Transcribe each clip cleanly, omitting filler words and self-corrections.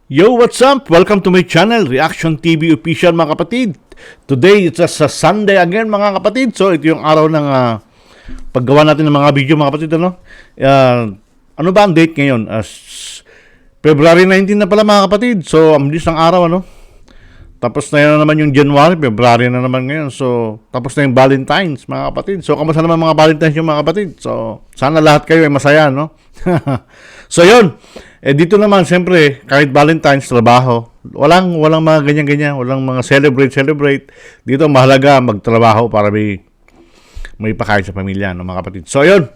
Yo, what's up? Welcome to my channel, Reaction TV Official mga kapatid. Today, it's a Sunday again mga kapatid. So, ito yung araw ng paggawa natin ng mga video mga kapatid. Ano ba ang date ngayon? February 19 na pala mga kapatid. So, ang bilis ng araw, ano? Tapos na yun naman yung January, February na naman ngayon. So, tapos na yung Valentine's mga kapatid. So, kamusta naman mga Valentine's yung mga kapatid? So, sana lahat kayo ay masaya, no? So, yun. Dito naman, siyempre, kahit Valentine's, trabaho. Walang mga ganyan-ganyan. Walang mga celebrate. Dito, mahalaga magtrabaho para may pakain sa pamilya, no, mga kapatid. So, yun.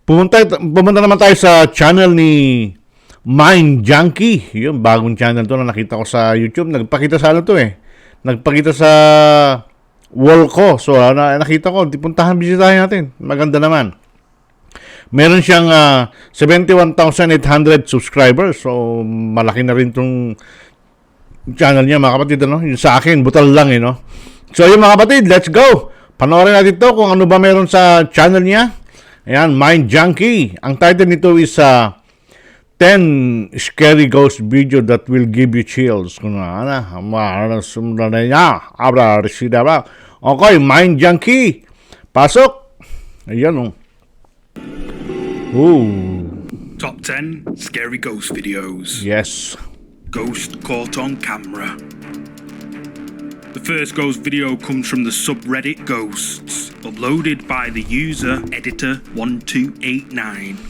Pumunta naman tayo sa channel ni Mind Junkie. Yun, bagong channel to na nakita ko sa YouTube. Nagpakita sa Nagpakita sa wall ko. So, nakita ko, bisitahin natin. Maganda naman. Meron siyang 71,800 subscribers. So, malaki na rin tong channel niya, mga kapatid. Ano? Yung sa akin, butal lang, no? So, yun, mga kapatid, let's go! Panoorin natin to kung ano ba meron sa channel niya. Ayan, Mind Junkie. Ang title nito is 10 scary ghost video that will give you chills. Okay, Mind Junkie. Pasok. Ayan, oh. Ooh. Top 10 scary ghost videos. Yes. Ghost caught on camera. The first ghost video comes from the subreddit Ghosts, uploaded by the user Editor1289.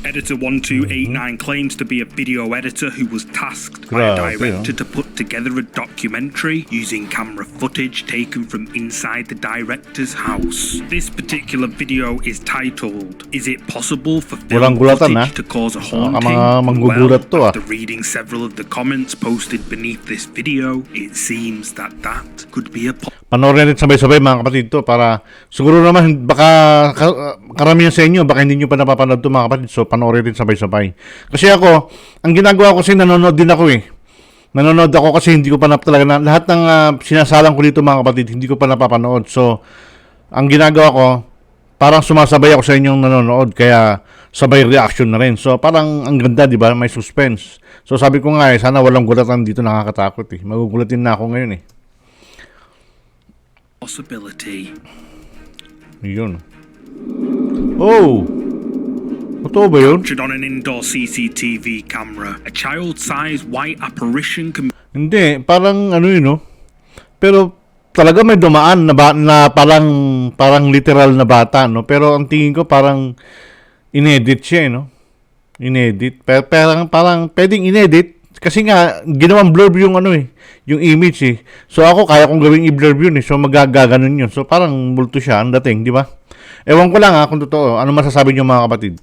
Editor1289 claims to be a video editor who was tasked by a director to put together a documentary using camera footage taken from inside the director's house. This particular video is titled, "Is it possible for film footage to cause a haunting?" Well, after reading several of the comments posted beneath this video, it seems that could be a panoorin natin sabay-sabay mga kapatid to para siguro naman baka karamihan sa inyo baka hindi nyo pa napapanood to mga kapatid, so panoorin natin sabay-sabay. Kasi ako, ang ginagawa ko kasi nanonood din ako nanonood ako kasi hindi ko pa talaga lahat ng sinasalang ko dito mga kapatid, hindi ko pa napapanood. So ang ginagawa ko, parang sumasabay ako sa inyong nanonood, kaya sabay reaction na rin. So parang ang ganda, di ba? May suspense. So sabi ko nga sana walang gulatan dito, nakakatakot magugulatin na ako ngayon possibility. Yun. Oh! Totoo ba yun? Captured on an indoor CCTV camera, a child-sized white apparition Hindi, parang no? Pero talaga may dumaan na parang literal na bata, no? Pero ang tingin ko parang inedit siya, no? Inedit. Parang pwedeng inedit. Kasi nga, ginawang blurb yung yung image So ako, kaya kong gawing i-blurb yun So magagaganon yun. So parang multo siya ang dating, di ba? Ewan ko lang kung totoo. Ano masasabi niyo mga kapatid?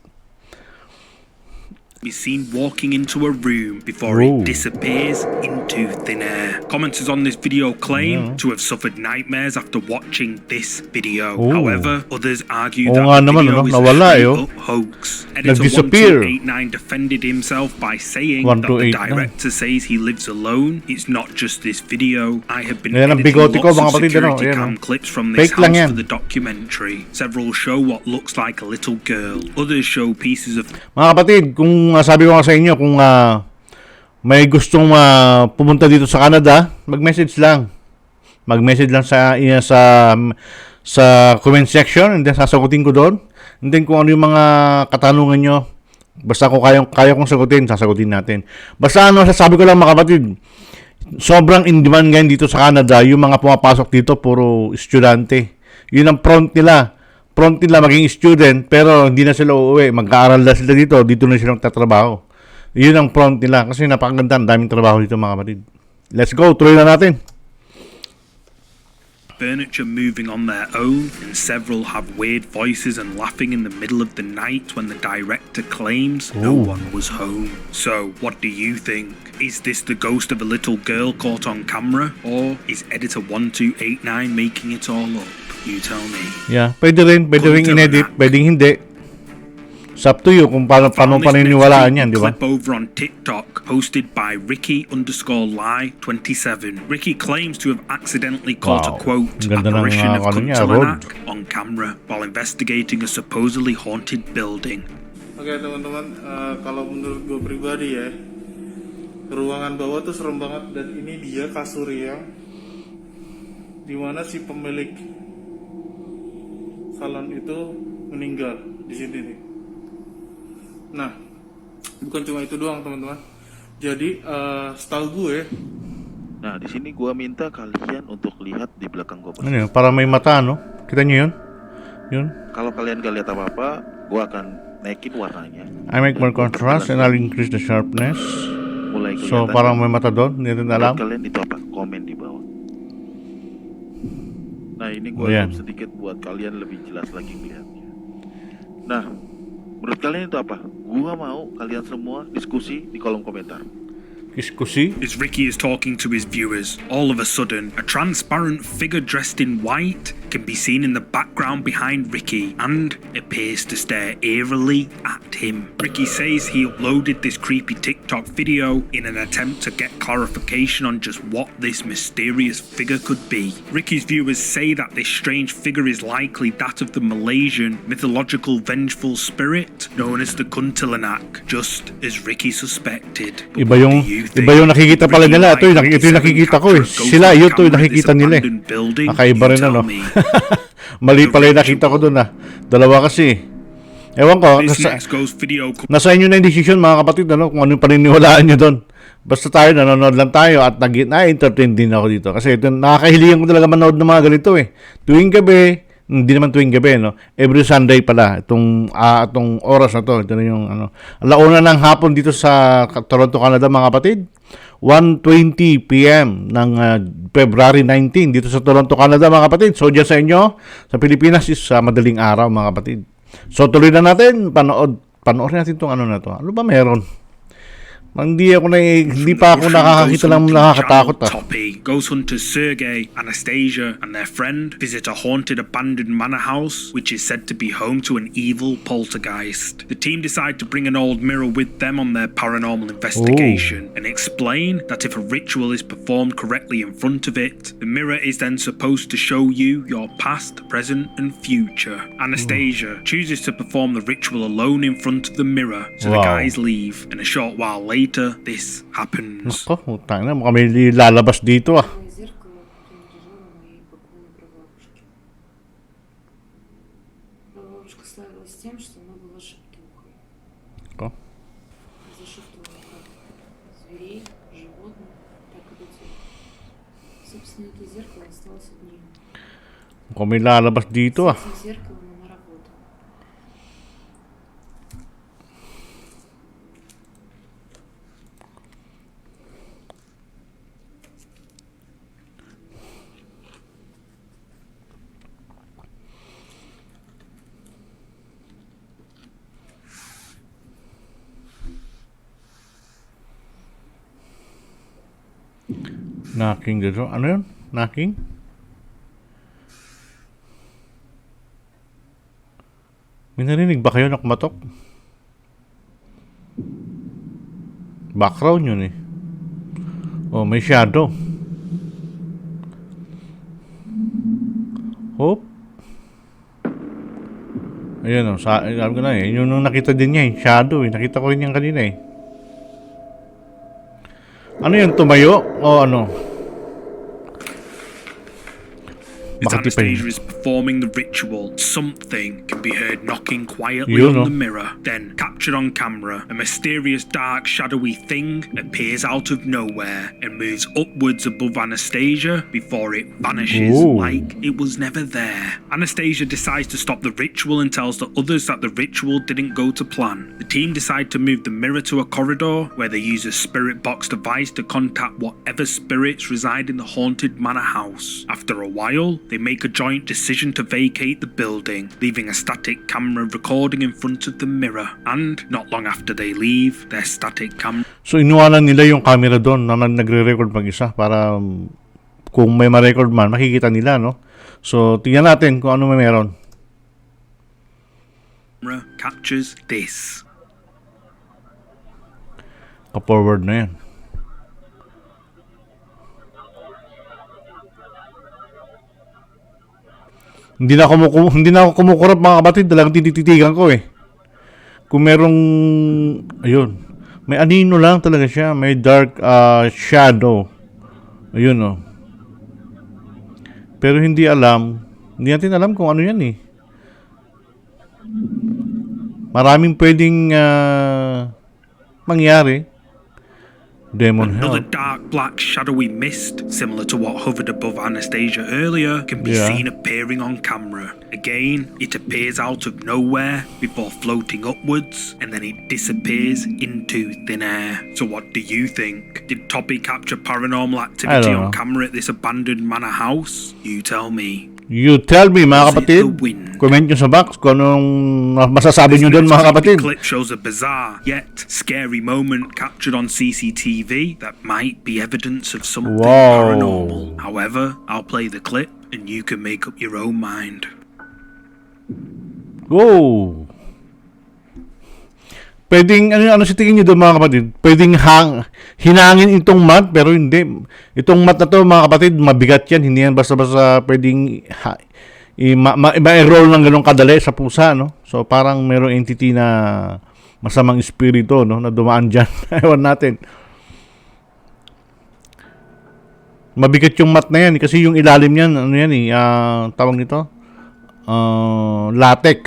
Be seen walking into a room before it disappears into thin air. Commenters on this video claim to have suffered nightmares after watching this video. However, others argue that the video is a straight-up hoax. Editor1289 defended himself by saying that the director says he lives alone. It's not just this video. I have been editing lots of security cam clips from this house for the documentary. Several show what looks like a little girl. Others show pieces of... Mga kapatid, kung sabi ko nga sa inyo, kung may gustong pumunta dito sa Canada, mag-message lang. Mag-message lang sa comment section, and then sasagutin ko doon. And then kung ano yung mga katanungan nyo, basta kung kaya kong sasagutin natin. Basta sasabi ko lang mga kapatid, sobrang in-demand ngayon dito sa Canada, yung mga pumapasok dito, puro estudyante. Yun ang front nila maging student, pero hindi na sila uuwi. Mag-aaral na sila dito na sila magtatrabaho. Yun ang front nila. Kasi napakaganda, daming trabaho dito mga kapatid. Let's go, tuloy na natin. Furniture moving on their own, and several have weird voices and laughing in the middle of the night when the director claims no one was home. So, what do you think? Is this the ghost of a little girl caught on camera? Or is Editor1289 making it all up? You tell me. Yeah, pwede rin inedit, pwedeng hindi. It's up to you kung paano paniniwalaan yan, di ba? Clip over on TikTok posted by Ricky_Lie27. Ricky claims to have accidentally caught a quote apparition of Kuntilanak on camera while investigating a supposedly haunted building. Oke teman-teman, kalau menurut gue pribadi ya, Ruangan bawah tuh serem banget, dan ini dia kasur yang dimana si pemilik salon itu meninggal di sini nih. Nah, bukan cuma itu doang teman-teman. Jadi setahu gue, Nah, di sini gua minta kalian untuk lihat di belakang gua Ano persis. yun? Para may mata, no? Kita nyo yun? Yun. Kalau kalian gak lihat apa-apa, gua akan naikin warnanya. I make more Dan gua contrast and perjelas I'll increase the sharpness. mulai So, kelihatan. parang may mata doon. Hindi rin Menurut alam. kalian itu apa? Komen di bawah. Nah, ini gua Ayan. zoom sedikit buat kalian lebih jelas lagi melihatnya. Nah, menurut kalian itu apa? Gua mau kalian semua diskusi di kolom komentar. Diskusi. As Ricky is talking to his viewers, all of a sudden, a transparent figure dressed in white can be seen in the background behind Ricky and appears to stare eerily at him. Ricky says he uploaded this creepy TikTok video in an attempt to get clarification on just what this mysterious figure could be. Ricky's viewers say that this strange figure is likely that of the Malaysian mythological vengeful spirit known as the Kuntilanak, just as Ricky suspected. But Iba what yung, do you iba yung nakikita pala Ricky nila. Ito yung, might ito yung nakikita ko eh. Sila, yun to yung nakikita nila eh. Nakaiba rin ano. Mali pala yung nakita ko doon ah. Dalawa kasi. Ewan ko, This nasa, next ghost video nasa inyo na yung decision mga kapatid, ano, kung ano yung paniniwalaan nyo doon. Basta tayo, nanonood lang tayo at na-entertain din ako dito. Kasi ito, nakakahiligan ko talaga manood ng mga ganito eh. Tuwing gabi, hindi naman tuwing gabi, no? Every Sunday pala, itong oras na to. Ito na yung, ano, alauna ng hapon dito sa Toronto, Canada, mga kapatid. 1:20 p.m. ng February 19 dito sa Toronto, Canada, mga kapatid. So, dyan sa inyo, sa Pilipinas is madaling araw, mga kapatid. So, tuloy na natin. Panoorin natin itong ano na to. Ano ba meron? Hindi pa ako nakakakita ng nakakatakot ah. Toppy, Ghost Hunters Sergey, Anastasia, and their friend visit a haunted abandoned manor house, which is said to be home to an evil poltergeist. The team decide to bring an old mirror with them on their paranormal investigation and explain that if a ritual is performed correctly in front of it, the mirror is then supposed to show you your past, present, and future. Anastasia chooses to perform the ritual alone in front of the mirror, so the Wow. guys leave, and a short while later, this happens. Nako, utang na. Mukhang may lalabas dito ah. Зеркало принадлежало моей покойной прабабушке. Прабабушка славилась тем, что она была шептухой. Ко. Зашептывала как зверей, животных, так и людей. Собственно, это зеркало осталось от нее. Mukhang may lalabas dito ah. С этим зеркалом она работала. Knocking dito. Ano yun? Knocking? May narinig ba kayo na kumatok? Background yun eh. Oh, may shadow. Hope. Ayan o, sabi ko na eh. Yun yung nakita din niya eh. Shadow eh. Nakita ko rin yan kanina eh. Ano yun, tumayo? O ano? As Makatipay. Anastasia is performing the ritual, something can be heard knocking quietly You on know. the mirror. Then, captured on camera, a mysterious, dark, shadowy thing appears out of nowhere and moves upwards above Anastasia before it vanishes Ooh. like it was never there. Anastasia decides to stop the ritual and tells the others that the ritual didn't go to plan. The team decide to move the mirror to a corridor where they use a spirit box device to contact whatever spirits reside in the haunted manor house. After a while, they make a joint decision to vacate the building, leaving a static camera recording in front of the mirror. And not long after they leave, their static camera So, inuwanan nila yung camera doon na nagre-record mag-isa para kung may ma-record man, makikita nila, no? So, tingnan natin kung ano may meron. captures this. Ka-forward na yan. Hindi na ako kumukurap mga kapatid, talagang tititigan ko eh. Kung merong ayun, May anino lang talaga siya. May dark shadow. Ayun, oh. Pero hindi natin alam kung ano yan eh. Maraming pwedeng mangyari. Demon Another Hell. dark black shadowy mist, similar to what hovered above Anastasia earlier, can be Yeah. seen appearing on camera. Again, it appears out of nowhere before floating upwards, and then it disappears into thin air. So what do you think? Did Toppy capture paranormal activity don't know. on camera at this abandoned manor house? You tell me. You tell me, mga Was it kapatid. the wind? Comment nyo sa box kung anong masasabi nyo doon, mga kapatid. The clip shows a bizarre yet scary moment captured on CCTV that might be evidence of something Wow. paranormal. However, I'll play the clip and you can make up your own mind. Go! Pwedeng, ano sa tingin nyo doon, mga kapatid? Pwedeng hinangin itong mat, pero hindi. Itong mat na to, mga kapatid, mabigat yan. Hindi yan basta-basta pwedeng ma-roll ng ganun kadali sa pusa, no? So, parang mayroong entity na masamang espiritu, no? Na dumaan dyan. Ewan natin. Mabigat yung mat na yan, kasi yung ilalim yan, ano yan eh, tawag nito? Latex.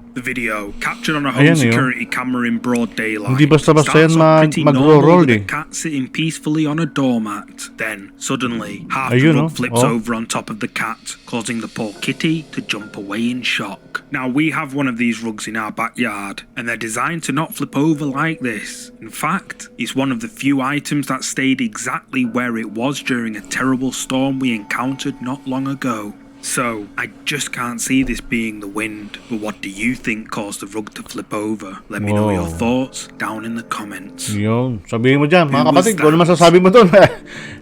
The video, captured on a Ayan, home yun. security camera in broad daylight, Hindi basta-basta starts yan off pretty mag-roll normal with eh. a cat sitting peacefully on a doormat. Then, suddenly, half Ayun, the oh. rug flips Oh. over on top of the cat, causing the poor kitty to jump away in shock. Now, we have one of these rugs in our backyard, and they're designed to not flip over like this. In fact, it's one of the few items that stayed exactly where it was during a terrible storm we encountered not long ago. So, I just can't see this being the wind, but what do you think caused the rug to flip over? Let me know your Whoa. thoughts down in the comments. Yun. Sabihin mo dyan, mga Who was kapatid, kung ano that? masasabi mo doon.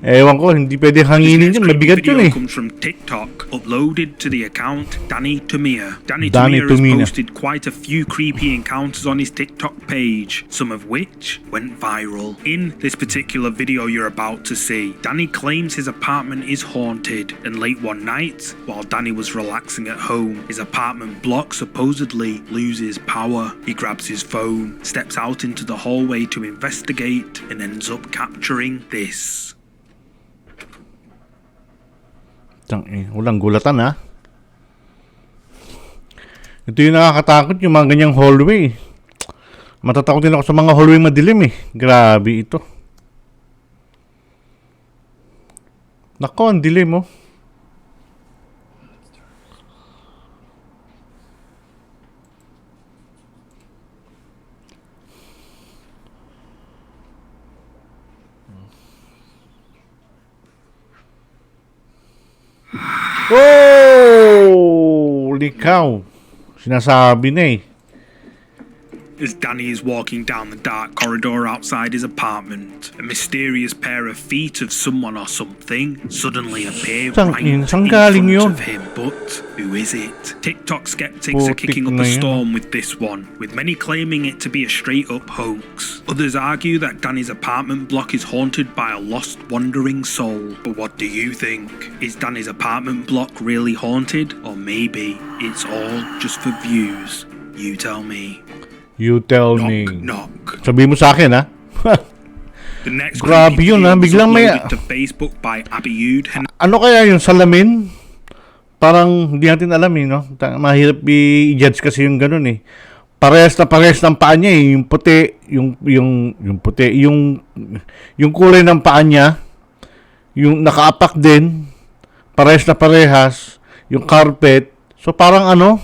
Ewan ko, hindi pwede This hanginin next yun. clip Mabigat video yun eh. comes from TikTok, uploaded to the account Danny Tumia. Danny Danny Tumia has Tumia. posted quite a few creepy encounters on his TikTok page, some of which went viral. In this particular video you're about to see, Danny claims his apartment is haunted, and late one night, while Danny was relaxing at home, his apartment block supposedly loses power. He grabs his phone, steps out into the hallway to investigate, and ends up capturing this. Walang gulatan ha. Ito yung nakakatakot, yung mga ganyang hallway. Matatakot din ako sa mga hallway madilim eh. Grabe ito. Nako, ang dilim oh. Oh! Likaw. Sinasabi na eh. As Danny is walking down the dark corridor outside his apartment, a mysterious pair of feet of someone or something suddenly appear right in saan front galing yun? of him. But who is it? TikTok skeptics are Putik kicking up na a yun. storm with this one, with many claiming it to be a straight-up hoax. Others argue that Danny's apartment block is haunted by a lost, wandering soul. But what do you think? Is Danny's apartment block really haunted, or maybe it's all just for views? You tell me. You tell me. Knock. Sabihin mo sa akin ha. The next Grabe creepy yun, video ha? was Biglang may- uploaded to Facebook by Abiud Ano kaya yung salamin? Parang hindi natin alam eh, no? Mahirap i-judge kasi yung ganun eh. Parehas ng paa niya eh. Yung puti, yung puti, yung kulay ng paa niya, yung nakaapak din, parehas, yung carpet. So parang ano,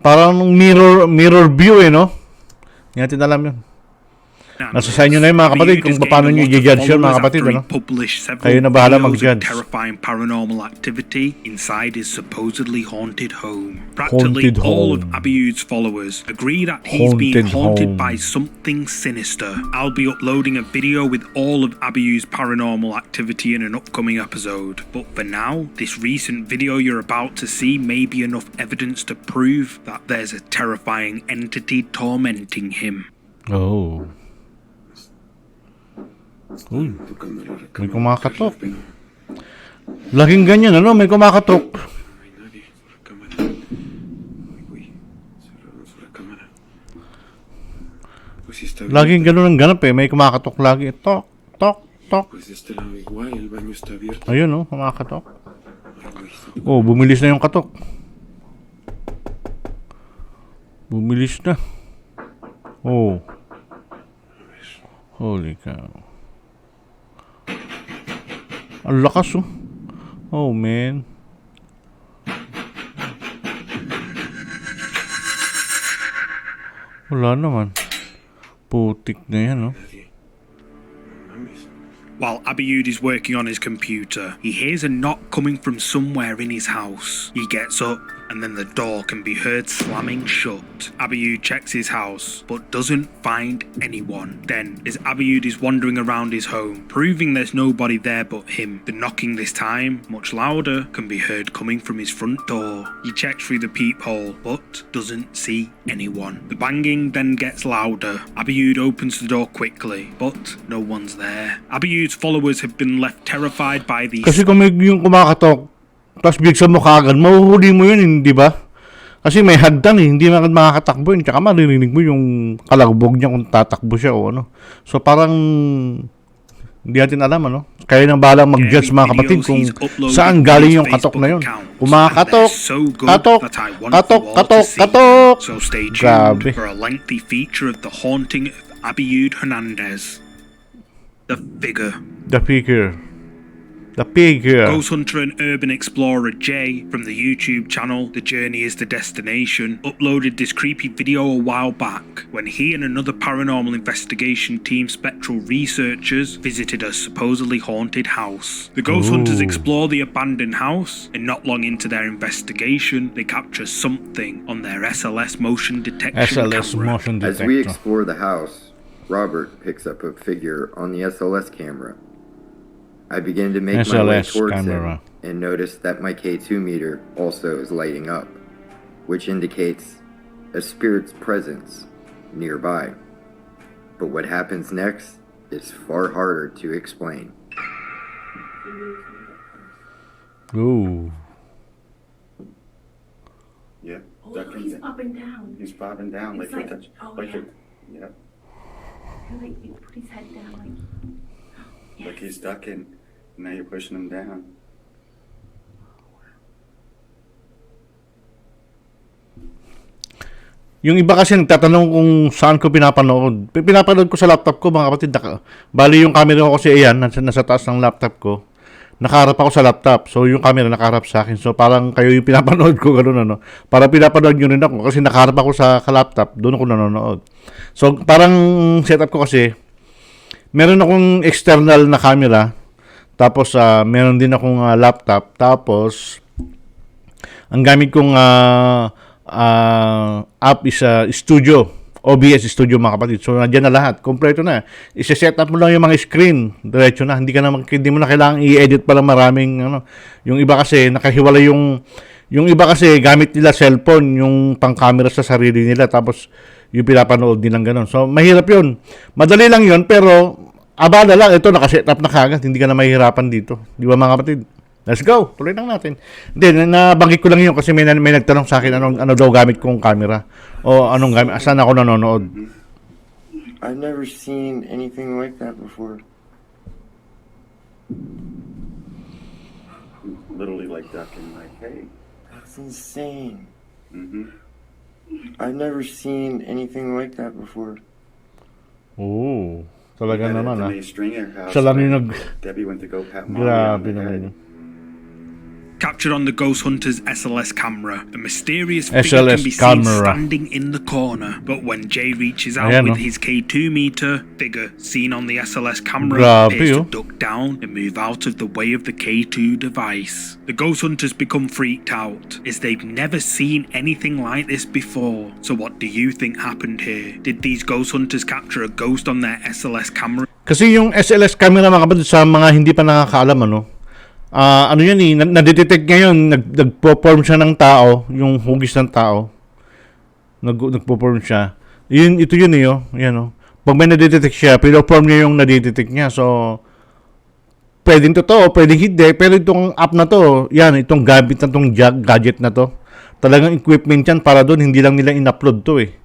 parang mirror view eh, no? Hindi natin alam yun. Nasa sa inyo na yun, mga kapatid, kung paano nyo i-judge yun, mga kapatid, ano? Kayo na bahala mag-judge. Terrifying paranormal activity inside his supposedly haunted home. Practically Haunted all of home. Abiud's followers agree that he's being Haunted haunted by home. something sinister. I'll be uploading a video with all of Abiud's paranormal activity in an upcoming episode. But for now, this recent video you're about to see may be enough evidence to prove that there's a terrifying entity tormenting him. Oh. Uy, may kumakatok. Laging ganyan, ano? May kumakatok. Pues si está Laging abierta. ganun ang ganap eh. May kumakatok lagi. Tok, tok, tok. Pues de este lado igual, el baño está abierto. Ayun oh, kumakatok. Algo hice. Oh, bumilis na yung katok. Bumilis na. Oh. Holy cow. Ang lakas oh. Oh man. Wala naman. Putik na yan oh. Nadie. No mames. While Abiud is working on his computer, he hears a knock coming from somewhere in his house. He gets up, and then the door can be heard slamming shut. Abiud checks his house, but doesn't find anyone. Then, as Abiud is wandering around his home, proving there's nobody there but him, the knocking this time, much louder, can be heard coming from his front door. He checks through the peephole, but doesn't see anyone. The banging then gets louder. Abiud opens the door quickly, but no one's there. Abiud's followers have been left terrified by these Kasi kung may yung kumakatok, tapos bigsa mo kagad, mahuhuli mo yun, hindi ba? Kasi may hagdan eh, hindi makakatakbo yun. Tsaka maririnig mo yung kalagbog niya kung tatakbo siya o ano. So parang, hindi natin alam ano. Kaya nang bahala mag-judge mga kapatid kung saan galing yung katok na yun. Kumakatok, katok, katok, katok, katok. So stay tuned Grabe. for a lengthy feature of the haunting of Abiud Hernandez. The Figure. The figure. The figure. Ghost hunter and urban explorer Jay from the YouTube channel The Journey is the Destination uploaded this creepy video a while back when he and another paranormal investigation team spectral researchers visited a supposedly haunted house. The ghost hunters Ooh. explore the abandoned house, and not long into their investigation, they capture something on their SLS motion detection SLS camera. motion As we detector. explore the house, Robert picks up a figure on the SLS camera. I begin to make my way SLS towards camera. him and notice that my K2 meter also is lighting up, which indicates a spirit's presence nearby. But what happens next is far harder to explain. Ooh. Yeah, Oh, ducking. he's up and down. He's bobbing down It's like like- you're touch, oh, like yeah. you're, yeah, Like, he put his head down, like. like he's ducking. Now you're pushing him down. Yung iba kasi nagtatanong kung saan ko pinapanood. Pinapanood ko sa laptop ko mga kapatid. Bali yung camera ko kasi ayan, nasa taas ng laptop ko. Nakaharap ako sa laptop. So yung camera nakaharap sa akin. So parang kayo yung pinapanood ko gano'n ano. Para pinapanood nyo rin ako kasi nakaharap ako sa laptop. Doon ako nanonood. So parang setup ko kasi meron akong external na camera. Tapos meron din akong laptop. Tapos ang gamit kong app is Studio. OBS Studio mga kapatid. So nandiyan na lahat. Kompleto na. I-set up mo lang yung mga screen. Diretso na. Hindi mo na kailangan i-edit para maraming ano. Yung iba kasi nakahiwala yung iba kasi gamit nila cellphone yung pang-camera sa sarili nila tapos yung pinapanood nilang ganun. So mahirap yun. Madali lang yun pero abala lang. Ito nakaset up na kagad. Hindi ka na mahihirapan dito. Di ba mga kapatid? Let's go. Tuloy lang natin. Hindi, nabanggit ko lang yun kasi may nagtanong sa akin ano daw gamit kong camera. O anong gamit. Saan ako nanonood. I've never seen anything like that before. Literally like ducking, like, hey. That's insane. Mm-hmm. I've never seen anything like that before. Oo. Talaga naman At the Stringer house. Siya lang yung Debbie went to go pat Molly on Grabe the naman head. yun. Captured on the Ghost Hunter's SLS camera, a mysterious figure SLS can be seen camera. standing in the corner. But when Jay reaches out Ayan, with oh. his K2 meter, figure seen on the SLS camera Grabe, appears oh. to duck down and move out of the way of the K2 device. The Ghost Hunters become freaked out, as they've never seen anything like this before. So what do you think happened here? Did these Ghost Hunters capture a ghost on their SLS camera? Kasi yung SLS camera mga kapatid sa mga hindi pa nakakaalam ano. Ano yan eh, nadetect ngayon, nagpo-form siya ng tao, yung hugis ng tao. Nagpo-form siya. Ito yun eh, oh. Yan oh. Pag may nadetect siya, pino-form niya yung nadetect niya. So, pwedeng totoo, pwedeng hindi. Pero itong app na to, yan, itong gamit na itong gadget na to, talagang equipment yan para doon, hindi lang nila in-upload to eh.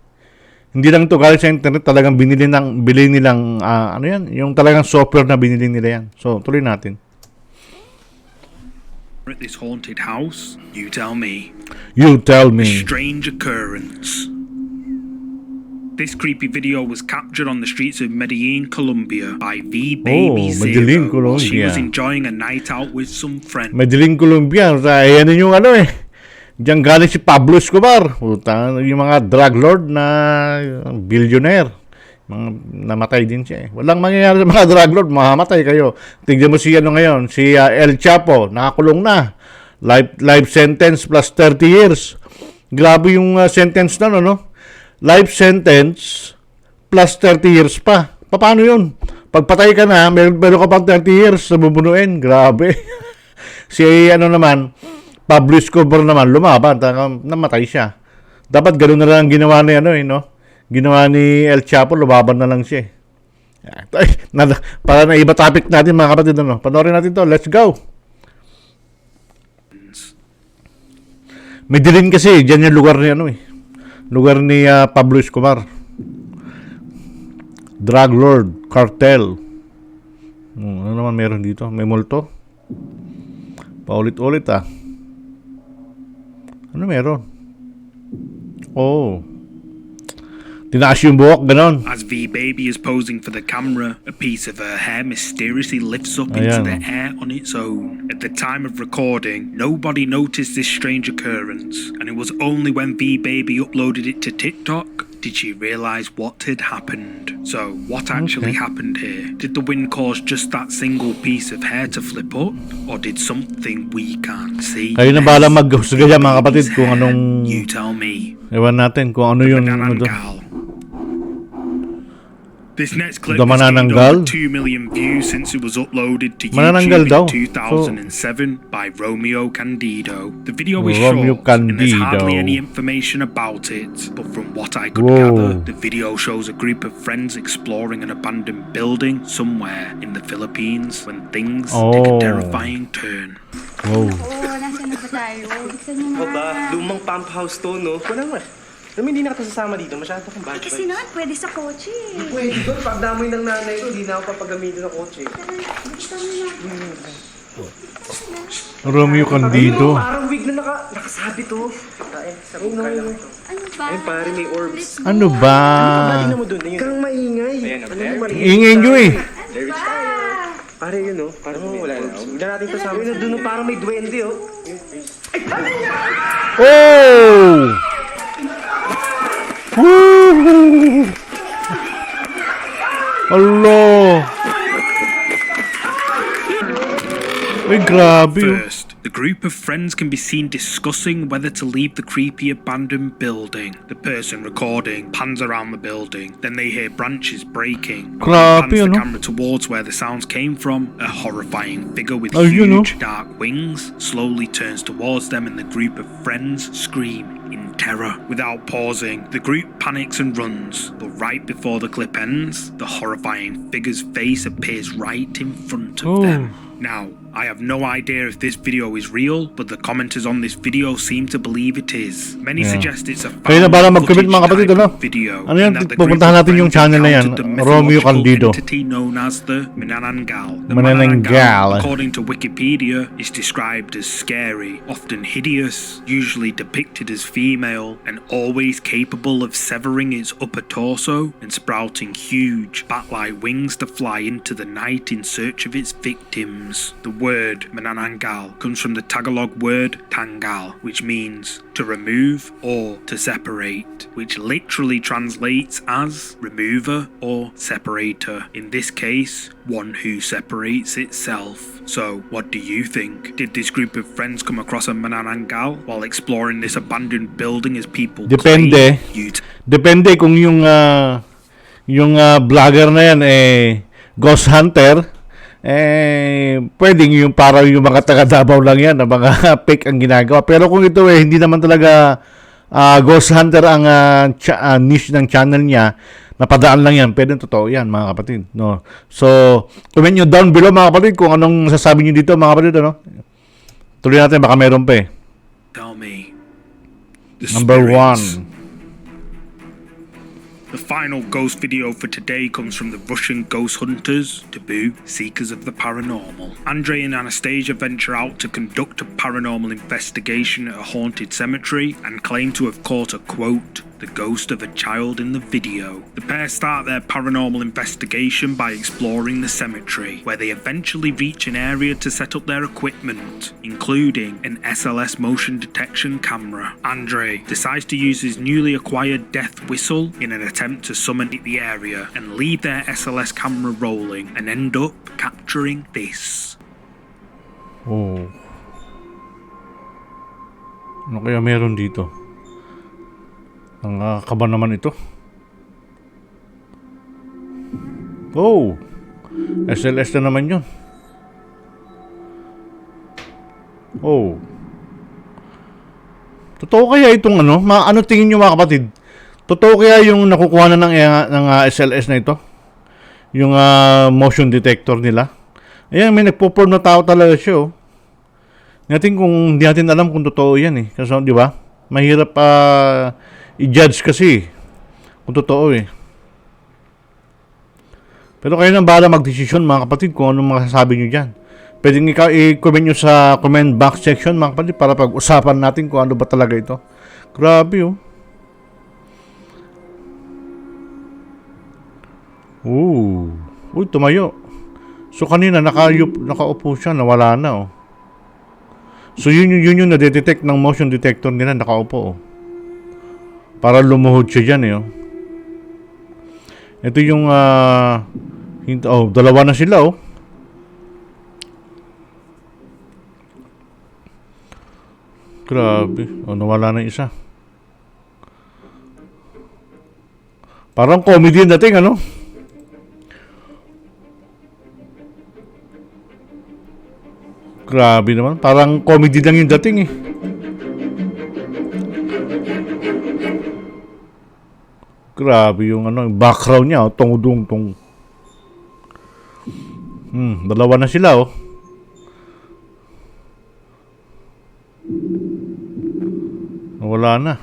Hindi lang to galing sa internet, talagang bili nilang ano yan, yung talagang software na binili nila yan. So, tuloy natin. At this haunted house, you tell me. You tell me. Strange occurrence. This creepy video was captured on the streets of Medellin, Colombia by V Baby Medellin, Zero while she was Colombia. enjoying a night out with some friends. Medellin, Colombia. Ayan yung ano eh. Diyan galing si Pablo Escobar. Puta, yung mga drug lord na billionaire. Mga namatay din siya eh. Walang mangyayari sa mga drug lord, mamamatay kayo. Tignan mo si ano ngayon, si El Chapo, nakakulong na. Life sentence plus 30 years. Grabe yung sentence na no? Life sentence plus 30 years pa. Paano yun? Pagpatay ka na, meron ka pang 30 years na bubunuin. Grabe. Si ano naman, Pablo Escobar naman, lumaban. Namatay siya. Dapat gano'n na lang ang ginawa ni ano no? Ginawa ni El Chapo, lumaban na lang siya. Para na iba topic natin mga kapatid. Ano? Panoorin natin to. Let's go. Medellin kasi, dyan yung lugar ni ano eh. Lugar ni Pablo Escobar. Drug lord, cartel. Ano naman meron dito? May multo? Paulit-ulit Ano meron? Oh. Tinaas yung buhok, ganon. As V Baby is posing for the camera, a piece of her hair mysteriously lifts up into the air on its own. At the time of recording, nobody noticed this strange occurrence, and it was only when V Baby uploaded it to TikTok did she realize what had happened. So, what actually happened here? Did the wind cause just that single piece of hair to flip up, or did something we can't see? Kayo na bahala maghusga dyan mga kapatid kung anong... You tell me. Ewan natin kung ano yung... Ano to. This next clip The has gained Manananggal? over 2 million views since it was uploaded to Manananggal YouTube daw. in 2007 by Romeo Candido. The video is Romeo short and there's hardly Candido. any information about it, but from what I could Whoa. gather, the video shows a group of friends exploring an abandoned building somewhere in the Philippines when things take a Oh. terrifying turn. Wow. Oo, nasa na ba tayo? Gusto niyo na. Ba, lumang pump house to, no? Wala nga. Alam mo, hindi na kita sasama dito. Masyado kang bad Kasi naman, pwede sa kotse. Pwede doon. Pag damoy ng nanay ko, hindi na ako papagamitin ng kotse. Gusto niyo na. Romeo Candido. Parang wig na nakasabi to. Sabog ka lang ito. Ano ba? Ayun, pare, may orbs. Ano ba? Tingnan mo doon. Kang maingay. Alam mo, marinig Ingay nyo eh. Pare, yun, no? Parang wala na. Huwag na natin kasama. Yun, doon, parang may duwende, oh. Oh! Woo! Allah! Ay, grabe oh. First, the group of friends can be seen discussing whether to leave the creepy abandoned building. The person recording pans around the building, then they hear branches breaking. Grabe, Pans the ano? camera towards where the sounds came from. A horrifying figure with Ayun, huge dark wings slowly turns towards them, and the group of friends scream in terror. Without pausing, the group panics and runs, but right before the clip ends, the horrifying figure's face appears right in front of them. Now, I have no idea if this video is real, but the commenters on this video seem to believe it is. Many suggest it's a Kayo na found bahala mag-comment footage mga kapatid, type ano? of video, Ano yan? and that the group Pupuntahan of natin yung friends channel na yan, encountered the Romeo mythological Candido. entity known as the Manananggal. The Manananggal. according to Wikipedia, is described as scary, often hideous, usually depicted as female, and always capable of severing its upper torso and sprouting huge bat-like wings to fly into the night in search of its victims. The word Manananggal comes from the Tagalog word tanggal, which means to remove or to separate, which literally translates as remover or separator. In this case, one who separates itself. So, what do you think? Did this group of friends come across a Manananggal while exploring this abandoned building as people Depende. claim? You Depende kung yung vlogger na yan ghost hunter, pwedeng yung parang yung mga taga Davao lang yan na mga fake ang ginagawa. Pero kung ito hindi naman talaga ghost hunter ang niche ng channel niya, napadaan lang yan, pwede totoo yan mga kapatid, no? So, comment nyo down below mga kapatid kung anong sasabi nyo dito mga kapatid, ano? Tuloy natin, baka meron pa tell me. The Number spirits. 1. The final ghost video for today comes from the Russian ghost hunters, Taboo, Seekers of the Paranormal. Andrei and Anastasia venture out to conduct a paranormal investigation at a haunted cemetery and claim to have caught a quote, the ghost of a child in the video. The pair start their paranormal investigation by exploring the cemetery, where they eventually reach an area to set up their equipment, including an SLS motion detection camera. Andrei decides to use his newly acquired death whistle in an attempt to summon the area and leave their SLS camera rolling and end up capturing this. Oh. Ano kaya meron dito? Ang kaba naman ito. Oh! SLS na naman yun. Oh. Totoo kaya itong ano? Ano tingin nyo mga kapatid? Totoo kaya yung nakukuha na ng SLS na ito? Yung motion detector nila? Ayan, may nagpo-form na tao talaga siya. Oh. Natin kung hindi natin alam kung totoo yan eh. Kasi di ba? Mahirap i-judge kasi kung totoo eh. Pero kayo nang bahala mag-desisyon mga kapatid kung anong masasabi nyo dyan. Pwede i-comment nyo sa comment box section mga kapatid para pag-usapan natin kung ano ba talaga ito. Grabe oh. Uy, tumayo. So kanina nakaupo siya, nawala na oh. So yun yung na-detect ng motion detector nila, nakaupo oh. Para lumuhod siya dyan eh oh. Ito yung dalawa na sila oh. Grabe. Oh, nawala na isa. Parang comedy yung dating ano. Grabe naman. Parang comedy lang yung dating eh. Grabe yung yung background niya, oh, tungudung-tung. Dalawa na sila, oh. Wala na.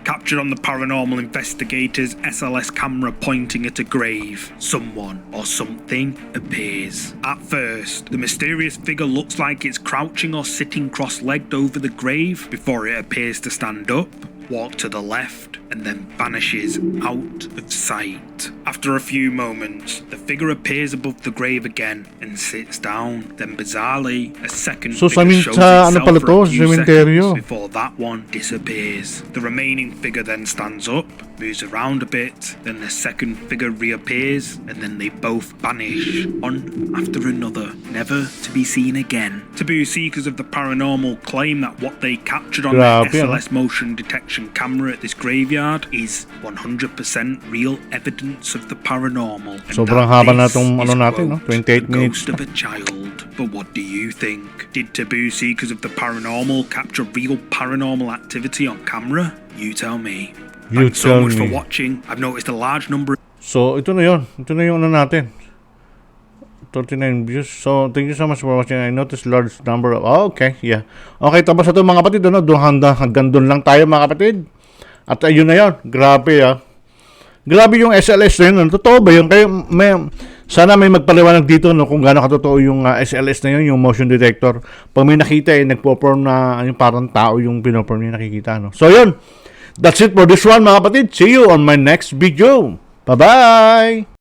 Captured on the paranormal investigators' SLS camera pointing at a grave, someone or something appears. At first, the mysterious figure looks like it's crouching or sitting cross-legged over the grave before it appears to stand up, walk to the left, and then vanishes out of sight. After a few moments, the figure appears above the grave again and sits down. Then bizarrely, a second figure shows itself for a few seconds before that one disappears. The remaining figure then stands up, moves around a bit, then the second figure reappears, and then they both vanish, one after another, never to be seen again. Taboo Seekers of the Paranormal claim that what they captured on their SLS motion detection camera at this graveyard is 100% real evidence of the paranormal. And Sobrang haba na itong natin, no? 28 minutes. Ghost of a child. But what do you think? Did Taboo Seekers of the Paranormal capture real paranormal activity on camera? You tell me. Thanks so much for watching. I've noticed a large number. So, ito na yun. Ito na yung natin. 39 views. So, thank you so much for watching. I noticed large number of... Oh, okay, yeah. Okay, tapos ito mga kapatid. Hanggang doon lang tayo mga kapatid. At ayun na yun. Grabe Grabe yung SLS na yun. Totoo ba yun? Sana may magpaliwanag dito kung gaano katotoo yung SLS na yun, yung motion detector. Pag may nakita nagpo-form na yung parang tao yung pinoform niya nakikita. No? So yun. That's it for this one mga kapatid. See you on my next video. Bye-bye!